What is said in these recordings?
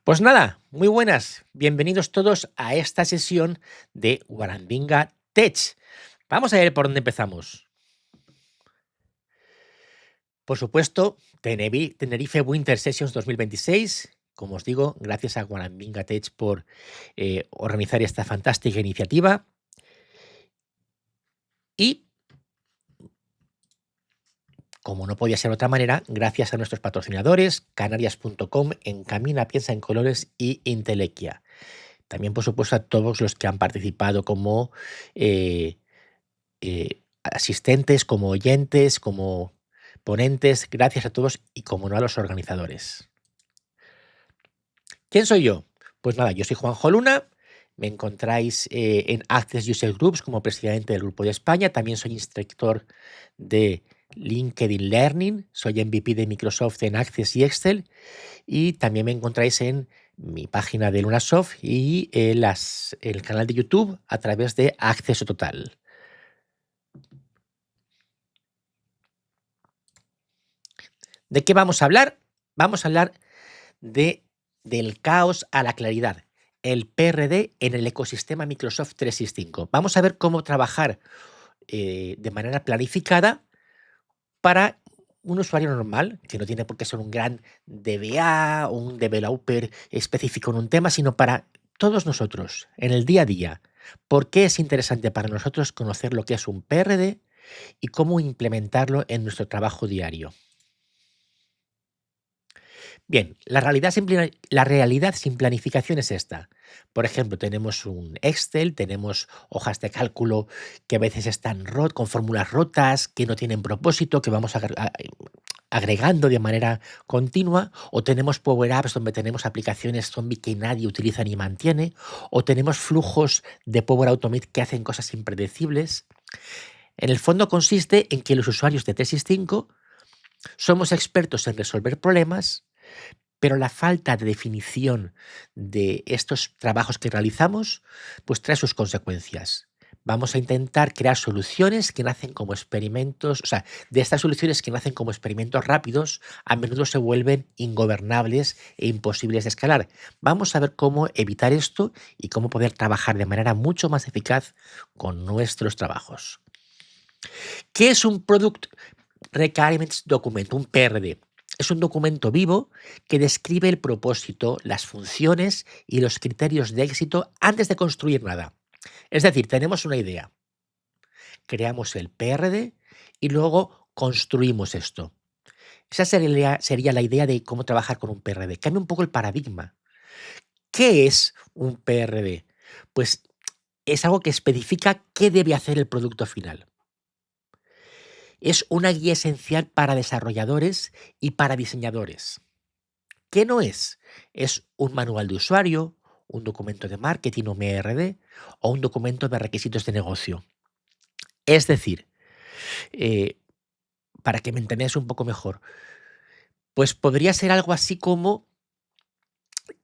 Pues nada, muy buenas. Bienvenidos todos a esta sesión de Warambinga Tech. Vamos a ver por dónde empezamos. Por supuesto, Tenerife Winter Sessions 2026. Como os digo, gracias a Warambinga Tech por organizar esta fantástica iniciativa. Y, como no podía ser de otra manera, gracias a nuestros patrocinadores, canarias.com, Encamina, Piensa en Colores y Intelequia. También, por supuesto, a todos los que han participado como asistentes, como oyentes, como ponentes. Gracias a todos y, como no, a los organizadores. ¿Quién soy yo? Pues nada, yo soy Juanjo Luna. Me encontráis en Access User Groups como presidente del Grupo de España. También soy instructor de LinkedIn Learning. Soy MVP de Microsoft en Access y Excel. Y también me encontráis en mi página de Lunasoft y el canal de YouTube a través de Acceso Total. ¿De qué vamos a hablar? Vamos a hablar del caos a la claridad, el PRD en el ecosistema Microsoft 365. Vamos a ver cómo trabajar de manera planificada para un usuario normal, que no tiene por qué ser un gran DBA o un developer específico en un tema, sino para todos nosotros, en el día a día. ¿Por qué es interesante para nosotros conocer lo que es un PRD y cómo implementarlo en nuestro trabajo diario? Bien, la realidad sin planificación es esta. Por ejemplo, tenemos un Excel, tenemos hojas de cálculo que a veces están con fórmulas rotas, que no tienen propósito, que vamos agregando de manera continua, o tenemos Power Apps donde tenemos aplicaciones zombie que nadie utiliza ni mantiene, o tenemos flujos de Power Automate que hacen cosas impredecibles. En el fondo consiste en que los usuarios de 365 somos expertos en resolver problemas, pero la falta de definición de estos trabajos que realizamos, pues trae sus consecuencias. Vamos a intentar crear soluciones que nacen como experimentos, o sea, de estas soluciones que nacen como experimentos rápidos, a menudo se vuelven ingobernables e imposibles de escalar. Vamos a ver cómo evitar esto y cómo poder trabajar de manera mucho más eficaz con nuestros trabajos. ¿Qué es un Product Requirements Document, un PRD? Es un documento vivo que describe el propósito, las funciones y los criterios de éxito antes de construir nada. Es decir, tenemos una idea, creamos el PRD y luego construimos esto. Esa sería la idea de cómo trabajar con un PRD. Cambia un poco el paradigma. ¿Qué es un PRD? Pues es algo que especifica qué debe hacer el producto final. Es una guía esencial para desarrolladores y para diseñadores. ¿Qué no es? Es un manual de usuario, un documento de marketing o MRD o un documento de requisitos de negocio. Es decir, para que me entendáis un poco mejor, pues podría ser algo así como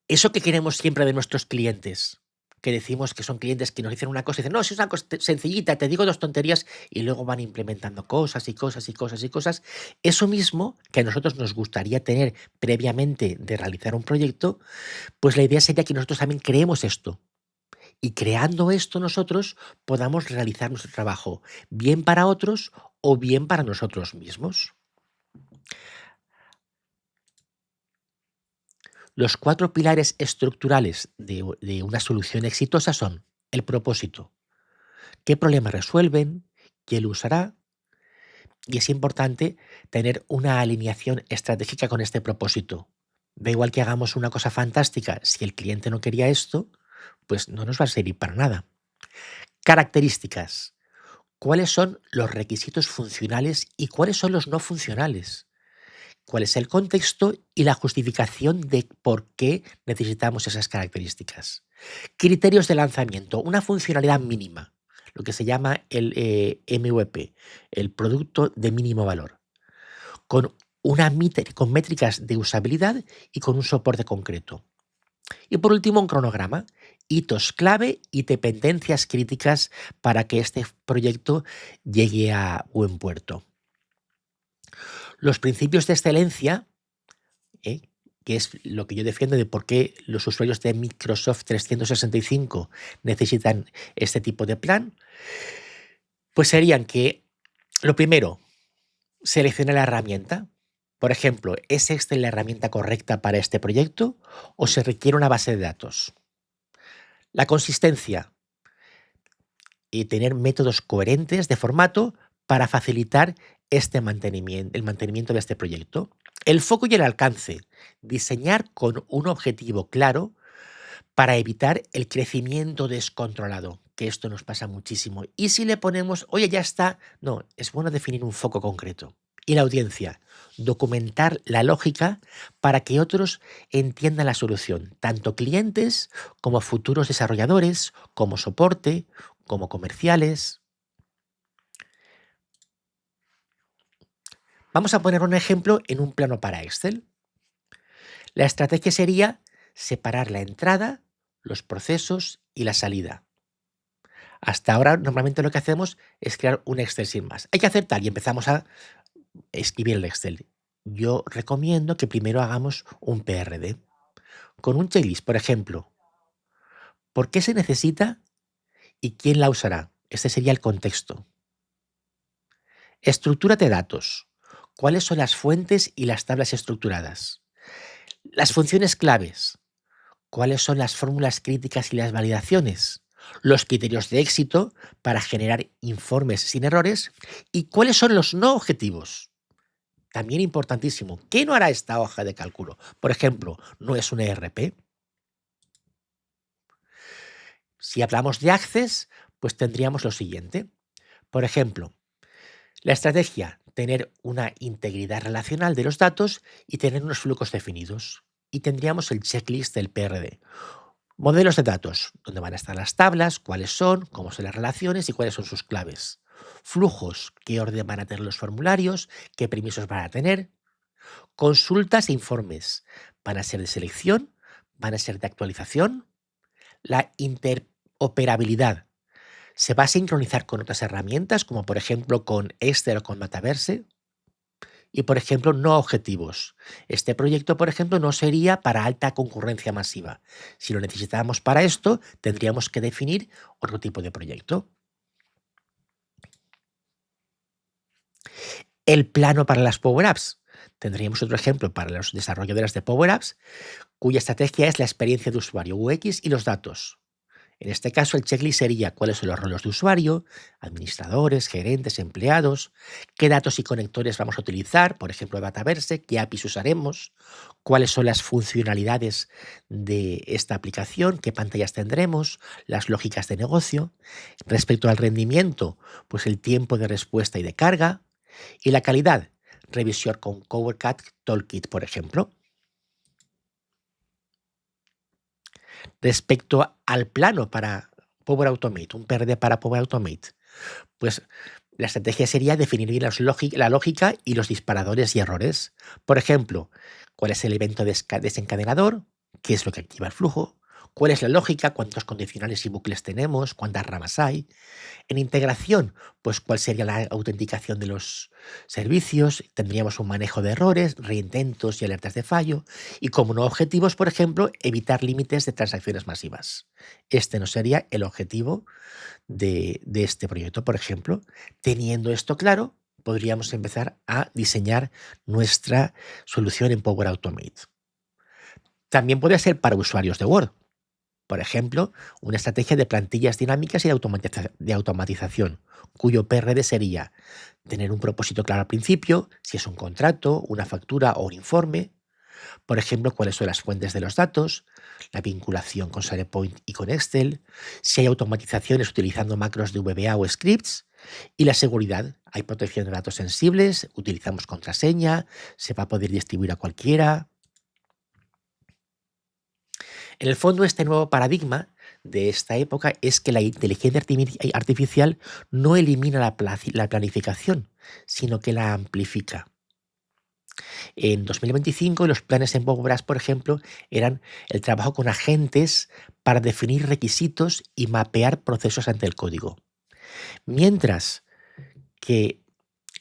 eso que queremos siempre de nuestros clientes, que decimos que son clientes que nos dicen una cosa y dicen, no, si es una cosa sencillita, te digo 2 tonterías y luego van implementando cosas y cosas y cosas y cosas. Eso mismo que a nosotros nos gustaría tener previamente de realizar un proyecto, pues la idea sería que nosotros también creemos esto. Y creando esto nosotros podamos realizar nuestro trabajo, bien para otros o bien para nosotros mismos. Los 4 pilares estructurales de una solución exitosa son el propósito, qué problema resuelven, quién lo usará, y es importante tener una alineación estratégica con este propósito. Da igual que hagamos una cosa fantástica, si el cliente no quería esto, pues no nos va a servir para nada. Características. ¿Cuáles son los requisitos funcionales y cuáles son los no funcionales? ¿Cuál es el contexto y la justificación de por qué necesitamos esas características? Criterios de lanzamiento, una funcionalidad mínima, lo que se llama el MVP, el producto de mínimo valor, con con métricas de usabilidad y con un soporte concreto. Y por último, un cronograma, hitos clave y dependencias críticas para que este proyecto llegue a buen puerto. Los principios de excelencia que es lo que yo defiendo de por qué los usuarios de Microsoft 365 necesitan este tipo de plan, pues serían que, lo primero, selecciona la herramienta. Por ejemplo, ¿es Excel la herramienta correcta para este proyecto o se requiere una base de datos? La consistencia y tener métodos coherentes de formato para facilitar el mantenimiento de este proyecto. El foco y el alcance. Diseñar con un objetivo claro para evitar el crecimiento descontrolado, que esto nos pasa muchísimo. Y si le ponemos, oye, ya está, no, es bueno definir un foco concreto. Y la audiencia, documentar la lógica para que otros entiendan la solución, tanto clientes como futuros desarrolladores, como soporte, como comerciales. Vamos a poner un ejemplo en un plano para Excel. La estrategia sería separar la entrada, los procesos y la salida. Hasta ahora normalmente lo que hacemos es crear un Excel sin más. Hay que hacer tal y empezamos a escribir el Excel. Yo recomiendo que primero hagamos un PRD con un checklist, por ejemplo. ¿Por qué se necesita y quién la usará? Este sería el contexto. Estructura de datos. ¿Cuáles son las fuentes y las tablas estructuradas? Las funciones claves. ¿Cuáles son las fórmulas críticas y las validaciones? Los criterios de éxito para generar informes sin errores y cuáles son los no objetivos. También importantísimo, ¿qué no hará esta hoja de cálculo? Por ejemplo, ¿no es un ERP? Si hablamos de Access, pues tendríamos lo siguiente. Por ejemplo, la estrategia, tener una integridad relacional de los datos y tener unos flujos definidos. Y tendríamos el checklist del PRD. Modelos de datos, donde van a estar las tablas, cuáles son, cómo son las relaciones y cuáles son sus claves. Flujos, qué orden van a tener los formularios, qué permisos van a tener. Consultas e informes, van a ser de selección, van a ser de actualización. La interoperabilidad, se va a sincronizar con otras herramientas, como por ejemplo con Excel o con Metaverse. Y, por ejemplo, no objetivos. Este proyecto, por ejemplo, no sería para alta concurrencia masiva. Si lo necesitáramos para esto, tendríamos que definir otro tipo de proyecto. El plano para las Power Apps. Tendríamos otro ejemplo para los desarrolladores de Power Apps, cuya estrategia es la experiencia de usuario UX y los datos. En este caso, el checklist sería cuáles son los roles de usuario, administradores, gerentes, empleados, qué datos y conectores vamos a utilizar, por ejemplo, Dataverse, qué APIs usaremos, cuáles son las funcionalidades de esta aplicación, qué pantallas tendremos, las lógicas de negocio. Respecto al rendimiento, pues el tiempo de respuesta y de carga. Y la calidad, revisión con CoverCat Toolkit, por ejemplo. Respecto al plano para Power Automate, un PRD para Power Automate, pues la estrategia sería definir bien la lógica y los disparadores y errores. Por ejemplo, ¿cuál es el evento desencadenador? ¿Qué es lo que activa el flujo? ¿Cuál es la lógica? ¿Cuántos condicionales y bucles tenemos? ¿Cuántas ramas hay? En integración, pues cuál sería la autenticación de los servicios, tendríamos un manejo de errores, reintentos y alertas de fallo, y como no objetivos, por ejemplo, evitar límites de transacciones masivas. Este no sería el objetivo de este proyecto, por ejemplo. Teniendo esto claro, podríamos empezar a diseñar nuestra solución en Power Automate. También puede ser para usuarios de Word. Por ejemplo, una estrategia de plantillas dinámicas y de automatización, cuyo PRD sería tener un propósito claro al principio, si es un contrato, una factura o un informe. Por ejemplo, cuáles son las fuentes de los datos, la vinculación con SharePoint y con Excel, si hay automatizaciones utilizando macros de VBA o scripts, y la seguridad. Hay protección de datos sensibles, utilizamos contraseña, se va a poder distribuir a cualquiera. En el fondo, este nuevo paradigma de esta época es que la inteligencia artificial no elimina la planificación, sino que la amplifica. En 2025, los planes en Power Apps, por ejemplo, eran el trabajo con agentes para definir requisitos y mapear procesos ante el código. Mientras que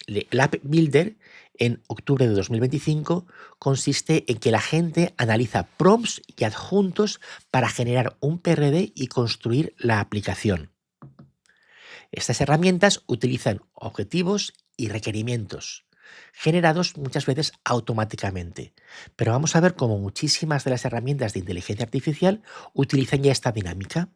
el App Builder en octubre de 2025 consiste en que la gente analiza prompts y adjuntos para generar un PRD y construir la aplicación. Estas herramientas utilizan objetivos y requerimientos, generados muchas veces automáticamente. Pero vamos a ver cómo muchísimas de las herramientas de inteligencia artificial utilizan ya esta dinámica.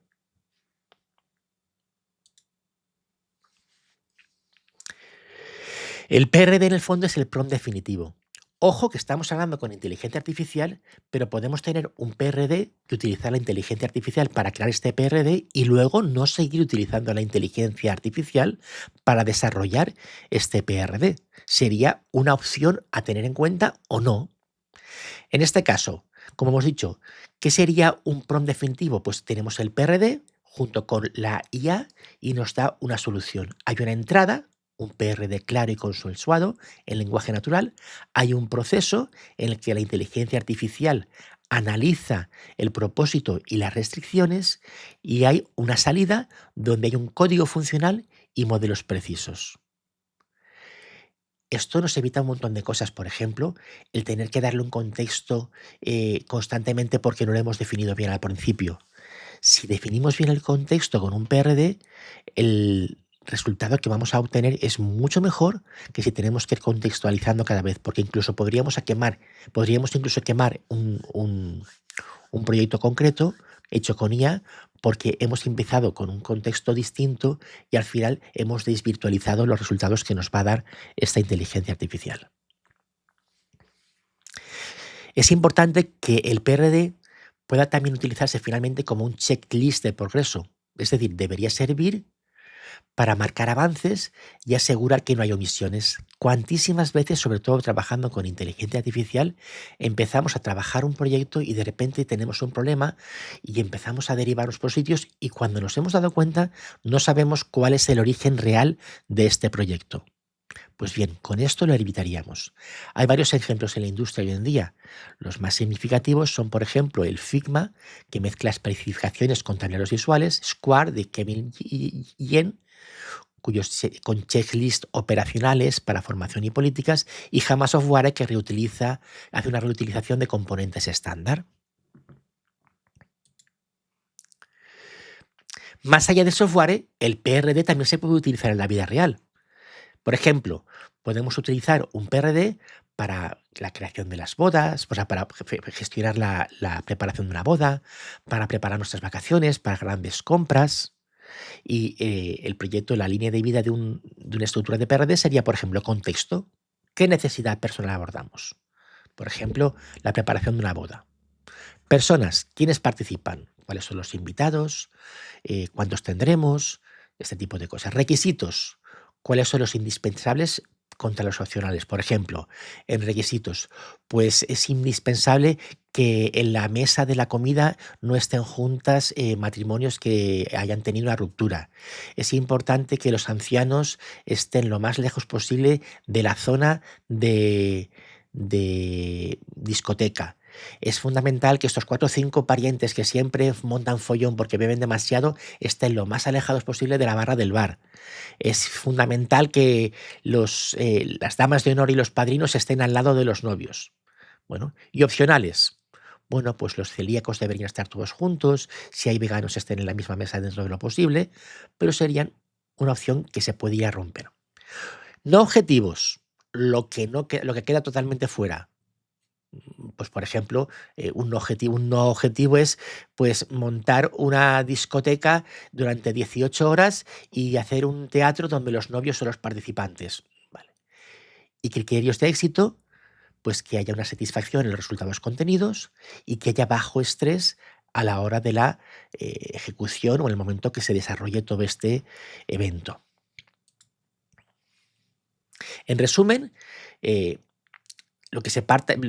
El PRD en el fondo es el prompt definitivo. Ojo que estamos hablando con inteligencia artificial, pero podemos tener un PRD y utilizar la inteligencia artificial para crear este PRD y luego no seguir utilizando la inteligencia artificial para desarrollar este PRD. Sería una opción a tener en cuenta o no. En este caso, como hemos dicho, ¿qué sería un prompt definitivo? Pues tenemos el PRD junto con la IA y nos da una solución. Hay una entrada, un PRD claro y consensuado en lenguaje natural. Hay un proceso en el que la inteligencia artificial analiza el propósito y las restricciones y hay una salida donde hay un código funcional y modelos precisos. Esto nos evita un montón de cosas, por ejemplo, el tener que darle un contexto constantemente porque no lo hemos definido bien al principio. Si definimos bien el contexto con un PRD, el resultado que vamos a obtener es mucho mejor que si tenemos que ir contextualizando cada vez, porque incluso podríamos incluso quemar un proyecto concreto hecho con IA porque hemos empezado con un contexto distinto y al final hemos desvirtualizado los resultados que nos va a dar esta inteligencia artificial. Es importante que el PRD pueda también utilizarse finalmente como un checklist de progreso, es decir, debería servir para marcar avances y asegurar que no hay omisiones. Cuantísimas veces, sobre todo trabajando con inteligencia artificial, empezamos a trabajar un proyecto y de repente tenemos un problema y empezamos a derivarnos por sitios y cuando nos hemos dado cuenta no sabemos cuál es el origen real de este proyecto. Pues bien, con esto lo evitaríamos. Hay varios ejemplos en la industria hoy en día. Los más significativos son, por ejemplo, el Figma, que mezcla especificaciones con tableros visuales, Square de Kevin Yen, con checklist operacionales para formación y políticas, y Hama Software, que hace una reutilización de componentes estándar. Más allá del software, el PRD también se puede utilizar en la vida real. Por ejemplo, podemos utilizar un PRD para la creación de las bodas, o sea, para gestionar la preparación de una boda, para preparar nuestras vacaciones, para grandes compras. Y el proyecto, la línea de vida de una estructura de PRD sería, por ejemplo, contexto. ¿Qué necesidad personal abordamos? Por ejemplo, la preparación de una boda. Personas, ¿quiénes participan? ¿Cuáles son los invitados? ¿Cuántos tendremos? Este tipo de cosas. Requisitos. ¿Cuáles son los indispensables contra los opcionales? Por ejemplo, en requisitos, pues es indispensable que en la mesa de la comida no estén juntas matrimonios que hayan tenido una ruptura. Es importante que los ancianos estén lo más lejos posible de la zona de discoteca. Es fundamental que estos 4 o 5 parientes que siempre montan follón porque beben demasiado estén lo más alejados posible de la barra del bar. Es fundamental que las damas de honor y los padrinos estén al lado de los novios. Bueno, y opcionales. Bueno, pues los celíacos deberían estar todos juntos, si hay veganos estén en la misma mesa dentro de lo posible, pero serían una opción que se podía romper. No objetivos, lo que queda totalmente fuera. Pues, por ejemplo, un no objetivo es pues, montar una discoteca durante 18 horas y hacer un teatro donde los novios son los participantes. Vale. Y criterios de éxito, pues que haya una satisfacción en los resultados contenidos y que haya bajo estrés a la hora de la ejecución o en el momento que se desarrolle todo este evento. En resumen, lo que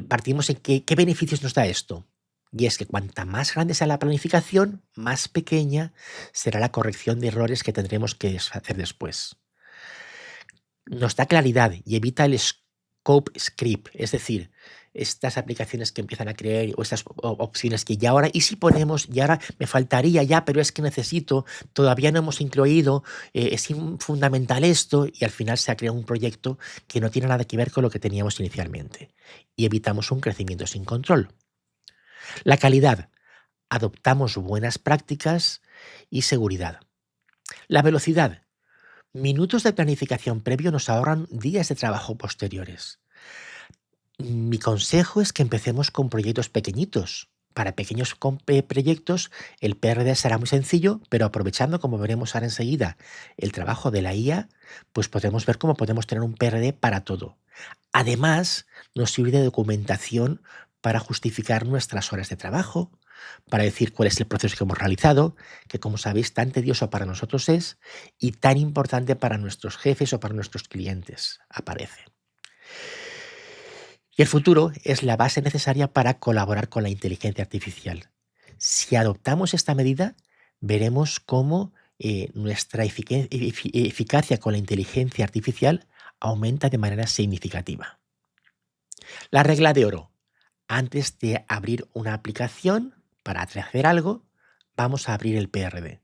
partimos en qué beneficios nos da esto. Y es que cuanta más grande sea la planificación, más pequeña será la corrección de errores que tendremos que hacer después. Nos da claridad y evita el Cope Script, es decir, estas aplicaciones que empiezan a crear o estas opciones que ya ahora, y si ponemos, y ahora me faltaría ya, pero es que necesito, todavía no hemos incluido, es fundamental esto, y al final se ha creado un proyecto que no tiene nada que ver con lo que teníamos inicialmente. Y evitamos un crecimiento sin control. La calidad. Adoptamos buenas prácticas y seguridad. La velocidad. Minutos de planificación previo nos ahorran días de trabajo posteriores. Mi consejo es que empecemos con proyectos pequeñitos. Para pequeños proyectos, el PRD será muy sencillo, pero aprovechando, como veremos ahora enseguida, el trabajo de la IA, pues podemos ver cómo podemos tener un PRD para todo. Además, nos sirve de documentación para justificar nuestras horas de trabajo, para decir cuál es el proceso que hemos realizado, que como sabéis tan tedioso para nosotros es y tan importante para nuestros jefes o para nuestros clientes, aparece. Y el futuro es la base necesaria para colaborar con la inteligencia artificial. Si adoptamos esta medida, veremos cómo nuestra eficacia con la inteligencia artificial aumenta de manera significativa. La regla de oro. Antes de abrir una aplicación para hacer algo, vamos a abrir el PRD.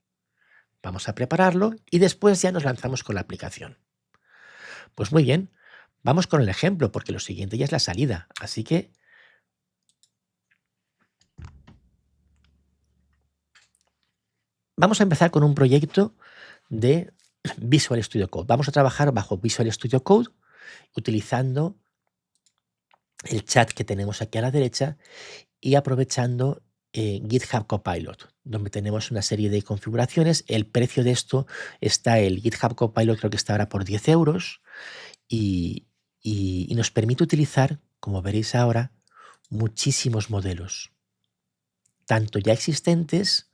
Vamos a prepararlo y después ya nos lanzamos con la aplicación. Pues muy bien, vamos con el ejemplo, porque lo siguiente ya es la salida. Así que vamos a empezar con un proyecto de Visual Studio Code. Vamos a trabajar bajo Visual Studio Code utilizando el chat que tenemos aquí a la derecha y aprovechando GitHub Copilot, donde tenemos una serie de configuraciones. El precio de esto está, el GitHub Copilot creo que está ahora por 10 euros y nos permite utilizar, como veréis ahora, muchísimos modelos, tanto ya existentes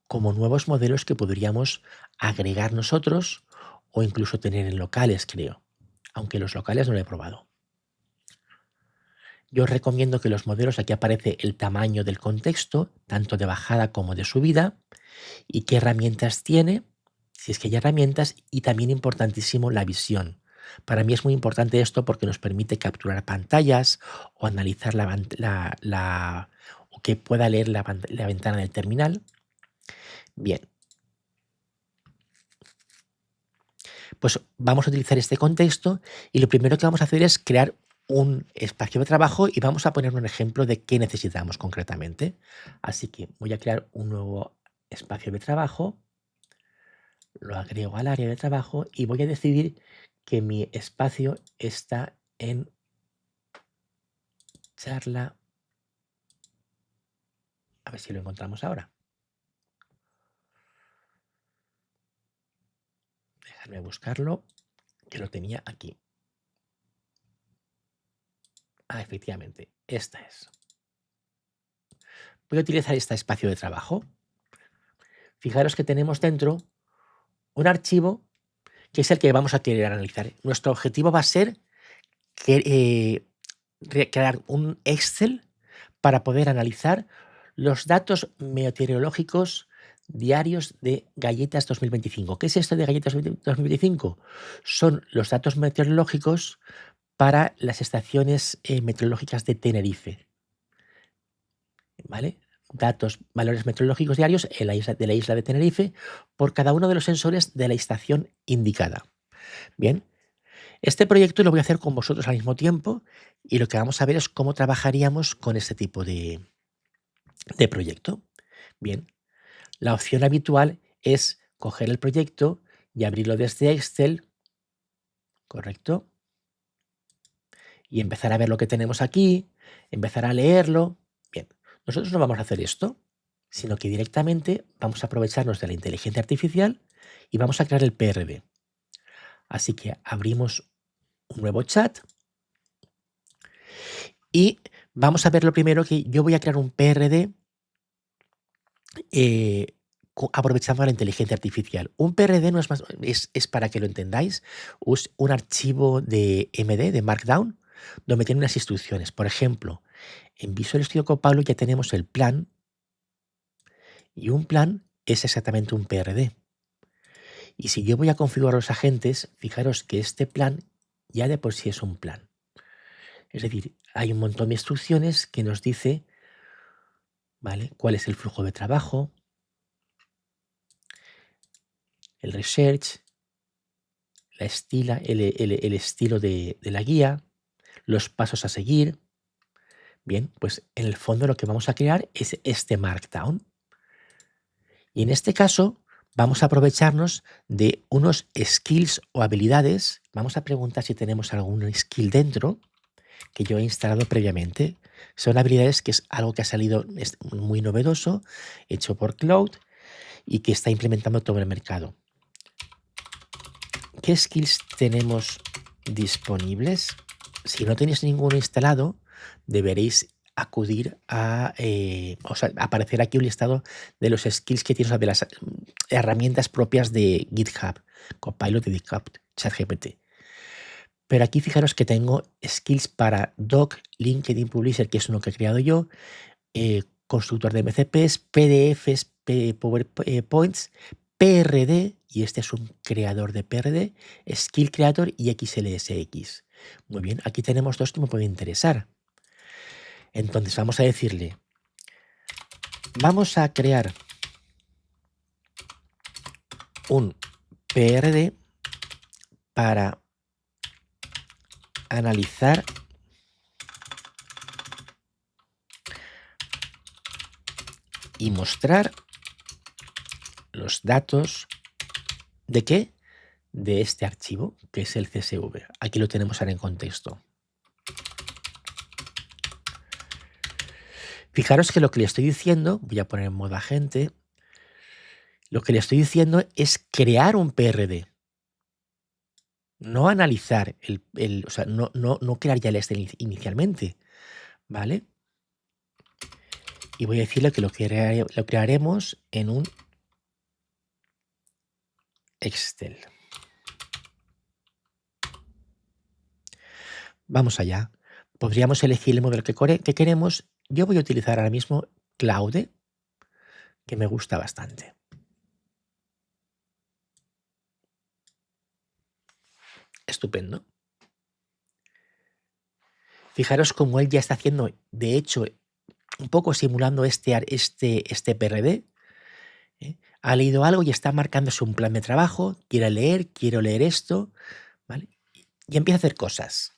como nuevos modelos que podríamos agregar nosotros o incluso tener en locales, creo, aunque los locales no lo he probado. Yo os recomiendo que los modelos, aquí aparece el tamaño del contexto, tanto de bajada como de subida, y qué herramientas tiene, si es que hay herramientas, y también importantísimo la visión. Para mí es muy importante esto porque nos permite capturar pantallas o analizar o que pueda leer la ventana del terminal. Bien. Pues vamos a utilizar este contexto y lo primero que vamos a hacer es crear un espacio de trabajo y vamos a poner un ejemplo de qué necesitamos concretamente. Así que voy a crear un nuevo espacio de trabajo, lo agrego al área de trabajo y voy a decidir que mi espacio está en charla. A ver si lo encontramos ahora. Déjame buscarlo, que lo tenía aquí. Ah, efectivamente, esta es. Voy a utilizar este espacio de trabajo. Fijaros que tenemos dentro un archivo que es el que vamos a querer analizar. Nuestro objetivo va a ser crear un Excel para poder analizar los datos meteorológicos diarios de Galletas 2025. ¿Qué es esto de Galletas 2025? Son los datos meteorológicos para las estaciones meteorológicas de Tenerife. ¿Vale? Valores meteorológicos diarios de la isla de Tenerife por cada uno de los sensores de la estación indicada. Bien, este proyecto lo voy a hacer con vosotros al mismo tiempo y lo que vamos a ver es cómo trabajaríamos con este tipo de proyecto. Bien, la opción habitual es coger el proyecto y abrirlo desde Excel, ¿correcto? Y empezar a ver lo que tenemos aquí, empezar a leerlo. Bien, nosotros no vamos a hacer esto, sino que directamente vamos a aprovecharnos de la inteligencia artificial y vamos a crear el PRD. Así que abrimos un nuevo chat y vamos a ver lo primero que yo voy a crear un PRD aprovechando la inteligencia artificial. Un PRD no es más, es para que lo entendáis, es un archivo de MD, de Markdown, donde tiene unas instrucciones. Por ejemplo, en Visual Studio Copilot ya tenemos el plan y un plan es exactamente un PRD. Y si yo voy a configurar los agentes, fijaros que este plan ya de por sí es un plan. Es decir, hay un montón de instrucciones que nos dice, ¿vale?, cuál es el flujo de trabajo, el research, el estilo de la guía, los pasos a seguir. Bien, pues en el fondo lo que vamos a crear es este Markdown. Y en este caso vamos a aprovecharnos de unos skills o habilidades. Vamos a preguntar si tenemos algún skill dentro que yo he instalado previamente. Son habilidades que es algo que ha salido es muy novedoso, hecho por Cloud y que está implementando todo el mercado. ¿Qué skills tenemos disponibles? Si no tenéis ninguno instalado, deberéis acudir a, o sea, aparecer aquí un listado de los skills que tienes, de las herramientas propias de GitHub, Copilot y GitHub, ChatGPT. Pero aquí fijaros que tengo skills para Doc, LinkedIn Publisher, que es uno que he creado yo, constructor de MCPs, PDFs, PowerPoints, PRD, y este es un creador de PRD, Skill Creator y XLSX. Muy bien, aquí tenemos dos que me pueden interesar. Entonces vamos a decirle, vamos a crear un PRD para analizar y mostrar los datos de qué, de este archivo, que es el CSV. Aquí lo tenemos ahora en contexto. Fijaros que lo que le estoy diciendo, voy a poner en modo agente, lo que le estoy diciendo es crear un PRD. No analizar, o sea, no crear ya el Excel inicialmente, ¿vale? Y voy a decirle que lo crearemos en un Excel. Vamos allá. Podríamos elegir el modelo que queremos. Yo voy a utilizar ahora mismo Claude, que me gusta bastante. Estupendo. Fijaros cómo él ya está haciendo, de hecho, un poco simulando este PRD. Ha leído algo y está marcándose un plan de trabajo. Quiero leer esto, ¿vale? Y empieza a hacer cosas.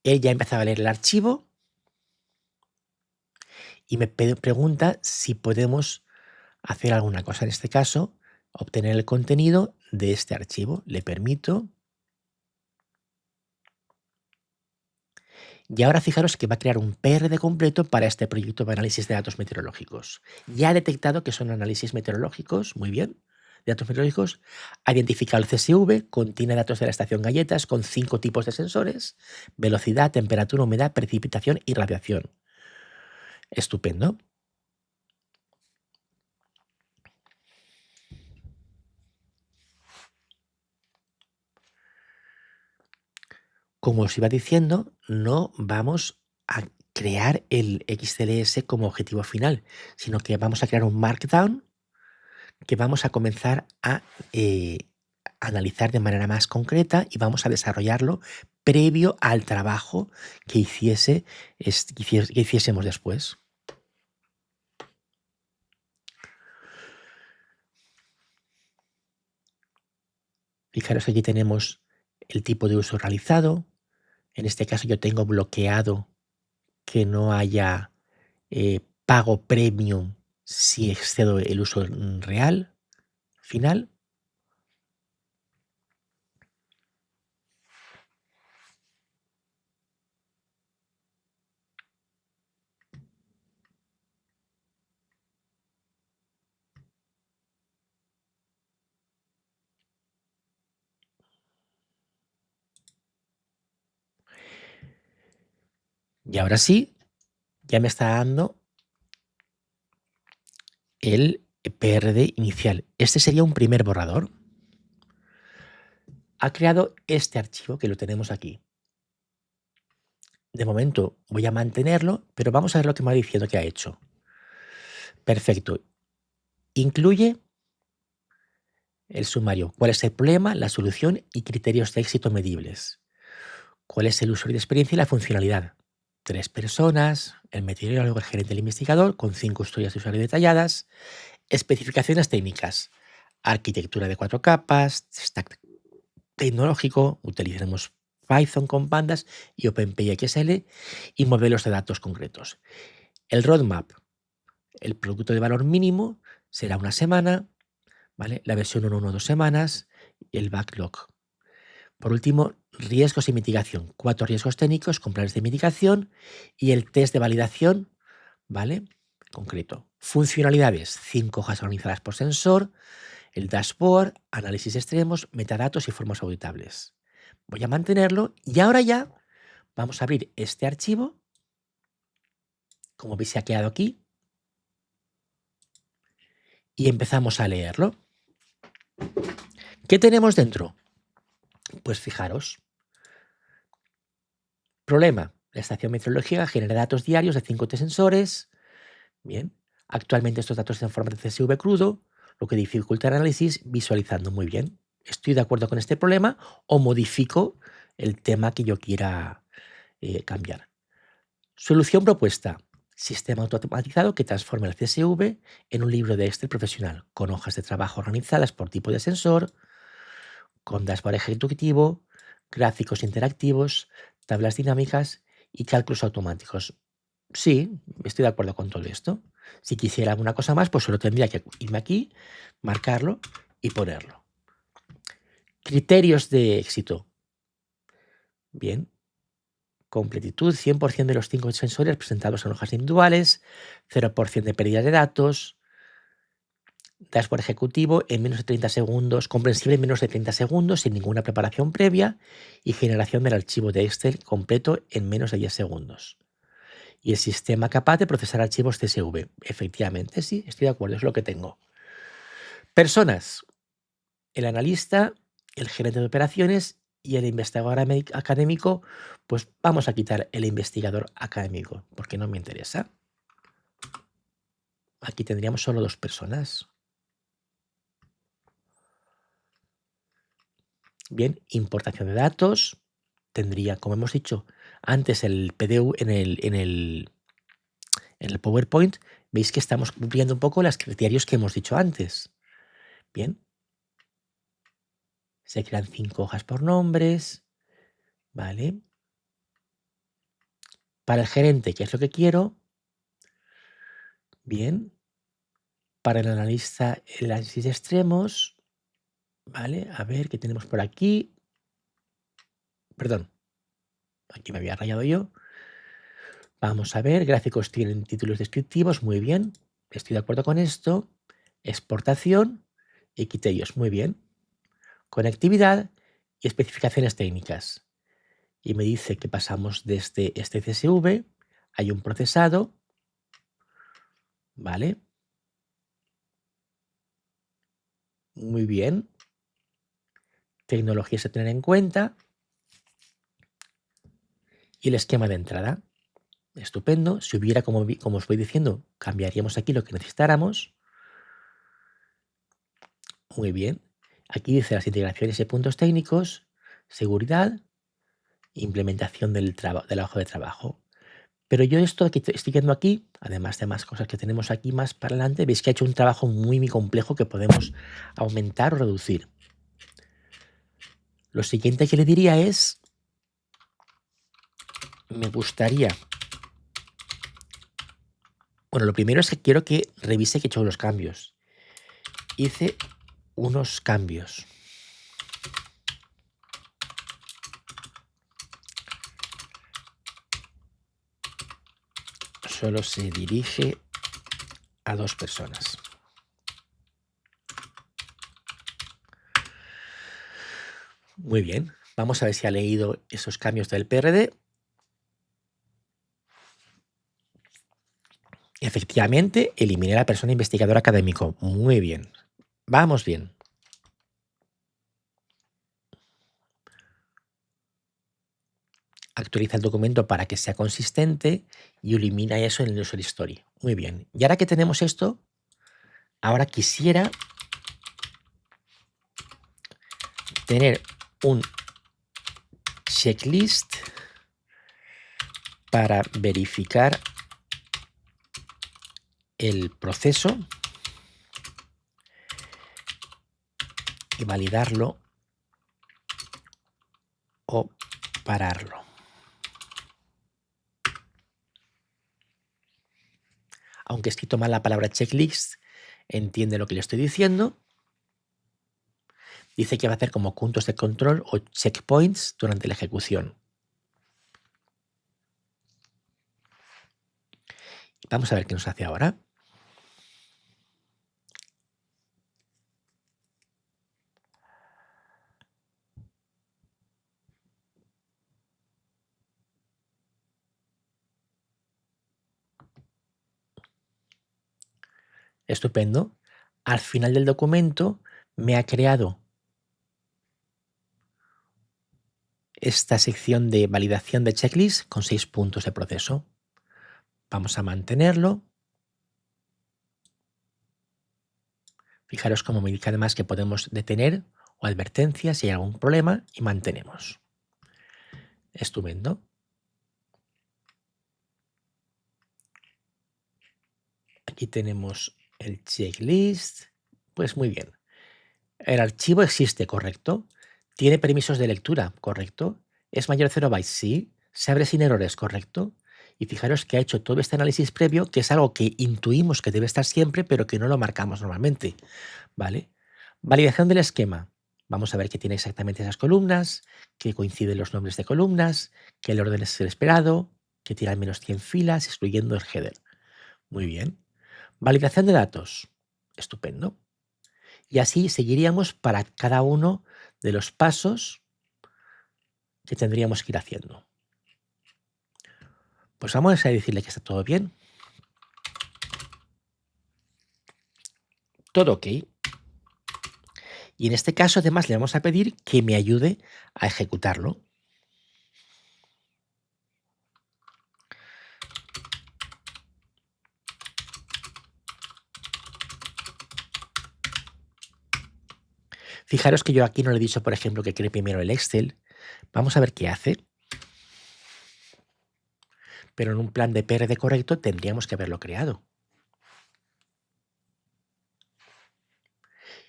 Él ya empezaba a leer el archivo y me pregunta si podemos hacer alguna cosa. En este caso, obtener el contenido de este archivo. Le permito. Y ahora fijaros que va a crear un PRD completo para este proyecto de análisis de datos meteorológicos. Ya ha detectado que son análisis meteorológicos, muy bien, de datos meteorológicos. Ha identificado el CSV, contiene datos de la estación Galletas con 5 tipos de sensores: velocidad, temperatura, humedad, precipitación y radiación. Estupendo. Como os iba diciendo, no vamos a crear el XLS como objetivo final, sino que vamos a crear un Markdown que vamos a comenzar a analizar de manera más concreta y vamos a desarrollarlo previo al trabajo que hiciésemos después. Fijaros, aquí tenemos el tipo de uso realizado. En este caso yo tengo bloqueado que no haya pago premium si excedo el uso real, final. Y ahora sí, ya me está dando el PRD inicial. Este sería un primer borrador. Ha creado este archivo que lo tenemos aquí. De momento voy a mantenerlo, pero vamos a ver lo que me va diciendo que ha hecho. Perfecto. Incluye el sumario. ¿Cuál es el problema, la solución y criterios de éxito medibles? ¿Cuál es el usuario de experiencia y la funcionalidad? 3 personas, el meteorólogo, el gerente, el investigador, con 5 historias de usuario detalladas. Especificaciones técnicas. Arquitectura de 4 capas, stack tecnológico, utilizaremos Python con pandas y OpenPy XL y modelos de datos concretos. El roadmap, el producto de valor mínimo será una semana, ¿vale? La versión 1, 2 semanas y el backlog. Por último, riesgos y mitigación. 4 riesgos técnicos con planes de mitigación y el test de validación, ¿vale? Concreto. Funcionalidades, 5 hojas organizadas por sensor, el dashboard, análisis extremos, metadatos y formas auditables. Voy a mantenerlo y ahora ya vamos a abrir este archivo. Como veis, se ha quedado aquí. Y empezamos a leerlo. ¿Qué tenemos dentro? Pues fijaros. Problema. La estación meteorológica genera datos diarios de 5 sensores. Bien. Actualmente estos datos están en forma de CSV crudo, lo que dificulta el análisis visualizando. Muy bien. Estoy de acuerdo con este problema o modifico el tema que yo quiera cambiar. Solución propuesta. Sistema automatizado que transforma el CSV en un libro de Excel profesional, con hojas de trabajo organizadas por tipo de sensor, con dashboard ejecutivo, gráficos interactivos, tablas dinámicas y cálculos automáticos. Sí, estoy de acuerdo con todo esto. Si quisiera alguna cosa más, pues solo tendría que irme aquí, marcarlo y ponerlo. Criterios de éxito. Bien. Completitud, 100% de los 5 sensores presentados en hojas individuales, 0% de pérdida de datos, dashboard ejecutivo en menos de 30 segundos, comprensible en menos de 30 segundos sin ninguna preparación previa y generación del archivo de Excel completo en menos de 10 segundos. Y el sistema capaz de procesar archivos CSV. Efectivamente, sí, estoy de acuerdo, es lo que tengo. Personas. El analista, el gerente de operaciones y el investigador académico, pues vamos a quitar el investigador académico, porque no me interesa. Aquí tendríamos solo 2 personas. Bien, importación de datos. Tendría, como hemos dicho antes, el PDU en el PowerPoint. Veis que estamos cumpliendo un poco los criterios que hemos dicho antes. Bien. Se crean 5 hojas por nombres. Vale. Para el gerente, ¿qué es lo que quiero? Bien. Para el analista, el análisis de extremos. Vale, a ver qué tenemos por aquí. Perdón, aquí me había rayado yo. Vamos a ver, gráficos tienen títulos descriptivos, muy bien. Estoy de acuerdo con esto. Exportación y criterios, muy bien. Conectividad y especificaciones técnicas. Y me dice que pasamos desde este CSV, hay un procesado, ¿vale? Muy bien. Tecnologías a tener en cuenta. Y el esquema de entrada. Estupendo. Si hubiera, como os voy diciendo, cambiaríamos aquí lo que necesitáramos. Muy bien. Aquí dice las integraciones y puntos técnicos, seguridad, implementación de la hoja de trabajo. Pero yo esto que estoy viendo aquí, además de más cosas que tenemos aquí más para adelante, veis que ha hecho un trabajo muy complejo que podemos aumentar o reducir. Lo siguiente que le diría es, me gustaría... Bueno, lo primero es que quiero que revise que he hecho los cambios. Hice unos cambios. Solo se dirige a 2 personas. Muy bien. Vamos a ver si ha leído esos cambios del PRD. Efectivamente, eliminé a la persona investigadora académico. Muy bien. Vamos bien. Actualiza el documento para que sea consistente y elimina eso en el user story. Muy bien. Y ahora que tenemos esto, ahora quisiera tener un checklist para verificar el proceso y validarlo o pararlo. Aunque he escrito mal la palabra checklist, entiende lo que le estoy diciendo. Dice que va a hacer como puntos de control o checkpoints durante la ejecución. Vamos a ver qué nos hace ahora. Estupendo. Al final del documento me ha creado esta sección de validación de checklist con 6 puntos de proceso. Vamos a mantenerlo. Fijaros cómo me indica además que podemos detener o advertencias si hay algún problema y mantenemos. Estupendo. Aquí tenemos el checklist. Pues muy bien. El archivo existe, ¿correcto? Tiene permisos de lectura, ¿correcto? ¿Es mayor a 0 bytes? Sí. Se abre sin errores, ¿correcto? Y fijaros que ha hecho todo este análisis previo, que es algo que intuimos que debe estar siempre, pero que no lo marcamos normalmente, ¿vale? Validación del esquema. Vamos a ver que tiene exactamente esas columnas, que coinciden los nombres de columnas, que el orden es el esperado, que tiene al menos 100 filas, excluyendo el header. Muy bien. Validación de datos. Estupendo. Y así seguiríamos para cada uno de los pasos que tendríamos que ir haciendo. Pues vamos a decirle que está todo bien. Todo ok. Y en este caso además le vamos a pedir que me ayude a ejecutarlo. Fijaros que yo aquí no le he dicho, por ejemplo, que cree primero el Excel. Vamos a ver qué hace. Pero en un plan de PRD correcto tendríamos que haberlo creado.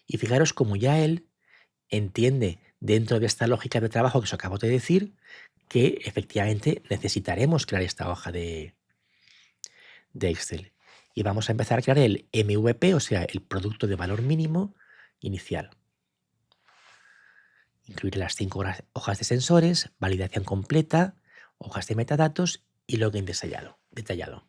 Y fijaros como ya él entiende dentro de esta lógica de trabajo que os acabo de decir que efectivamente necesitaremos crear esta hoja de Excel. Y vamos a empezar a crear el MVP, o sea, el producto de valor mínimo inicial. Incluir las 5 hojas de sensores, validación completa, hojas de metadatos y login detallado.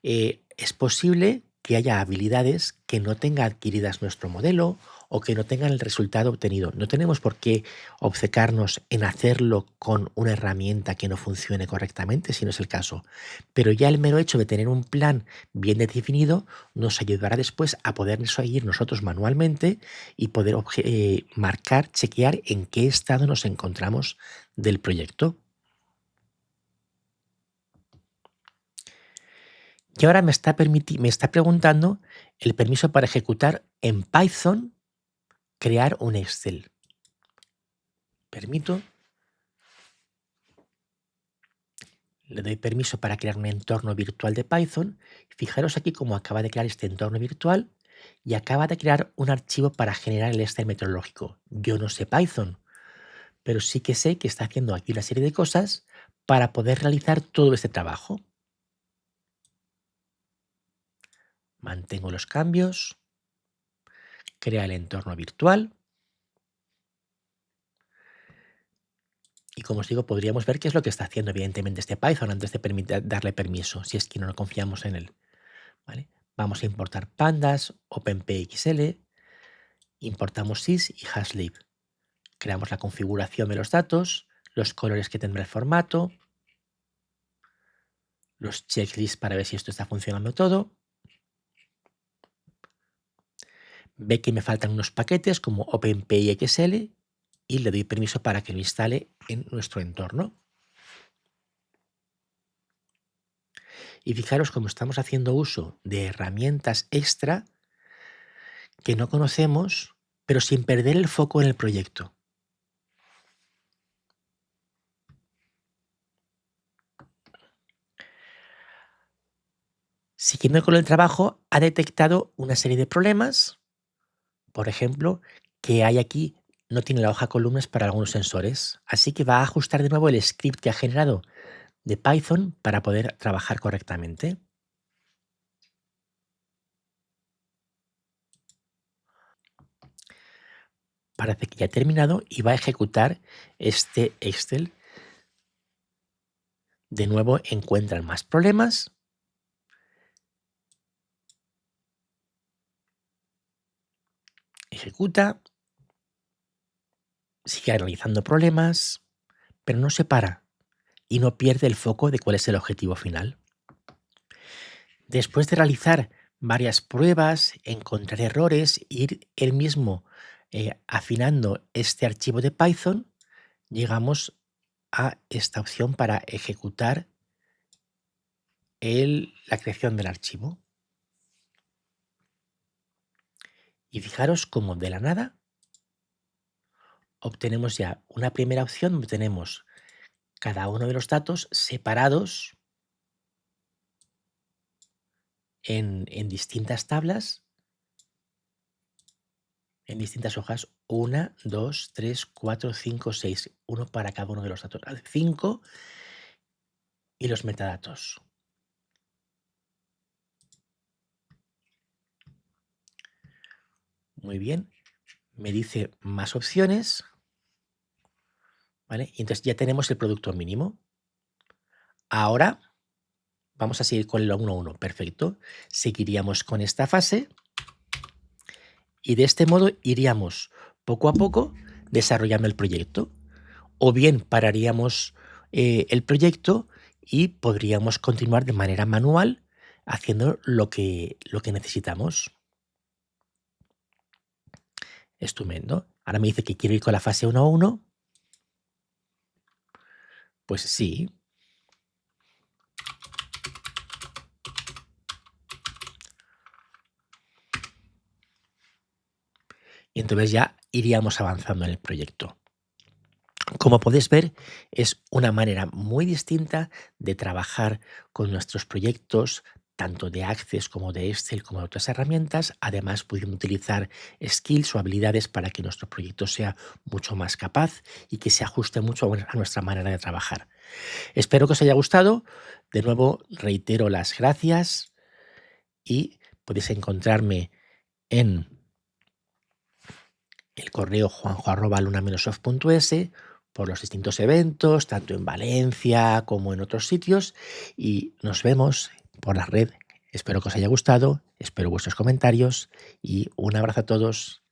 Es posible que haya habilidades que no tenga adquiridas nuestro modelo o que no tengan el resultado obtenido. No tenemos por qué obcecarnos en hacerlo con una herramienta que no funcione correctamente, si no es el caso. Pero ya el mero hecho de tener un plan bien definido nos ayudará después a poder seguir nosotros manualmente y poder marcar, chequear en qué estado nos encontramos del proyecto. Y ahora me está preguntando el permiso para ejecutar en Python, crear un Excel. Permito. Le doy permiso para crear un entorno virtual de Python. Fijaros aquí cómo acaba de crear este entorno virtual y acaba de crear un archivo para generar el Excel meteorológico. Yo no sé Python, pero sí que sé que está haciendo aquí una serie de cosas para poder realizar todo este trabajo. Mantengo los cambios. Crea el entorno virtual. Y como os digo, podríamos ver qué es lo que está haciendo evidentemente este Python antes de darle permiso, si es que no confiamos en él. ¿Vale? Vamos a importar pandas, OpenPXL, importamos sys y hashlib. Creamos la configuración de los datos, los colores que tendrá el formato, los checklists para ver si esto está funcionando todo. Ve que me faltan unos paquetes como OpenPXL y le doy permiso para que lo instale en nuestro entorno. Y fijaros cómo estamos haciendo uso de herramientas extra que no conocemos, pero sin perder el foco en el proyecto. Siguiendo con el trabajo, ha detectado una serie de problemas, por ejemplo, que hay aquí, no tiene la hoja columnas para algunos sensores, así que va a ajustar de nuevo el script que ha generado de Python para poder trabajar correctamente. Parece que ya ha terminado y va a ejecutar este Excel. De nuevo encuentran más problemas. Ejecuta. Sigue analizando problemas, pero no se para y no pierde el foco de cuál es el objetivo final. Después de realizar varias pruebas, encontrar errores, ir él mismo afinando este archivo de Python, llegamos a esta opción para ejecutar la creación del archivo. Y fijaros cómo de la nada obtenemos ya una primera opción donde tenemos cada uno de los datos separados en distintas tablas, en distintas hojas, 1, 2, 3, 4, 5, 6, uno para cada uno de los datos, 5 y los metadatos. Muy bien, me dice más opciones, ¿vale? Y entonces ya tenemos el producto mínimo. Ahora vamos a seguir con el 1.1, perfecto. Seguiríamos con esta fase y de este modo iríamos poco a poco desarrollando el proyecto. O bien pararíamos el proyecto y podríamos continuar de manera manual haciendo lo que necesitamos. Estupendo. Ahora me dice que quiero ir con la fase 1.1. Pues sí. Y entonces ya iríamos avanzando en el proyecto. Como podéis ver, es una manera muy distinta de trabajar con nuestros proyectos, tanto de Access como de Excel, como de otras herramientas, además pudiendo utilizar skills o habilidades para que nuestro proyecto sea mucho más capaz y que se ajuste mucho a nuestra manera de trabajar. Espero que os haya gustado. De nuevo, reitero las gracias y podéis encontrarme en el correo juanjo@luna-soft.es por los distintos eventos, tanto en Valencia como en otros sitios, y nos vemos por la red. Espero que os haya gustado, espero vuestros comentarios y un abrazo a todos.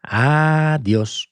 Adiós.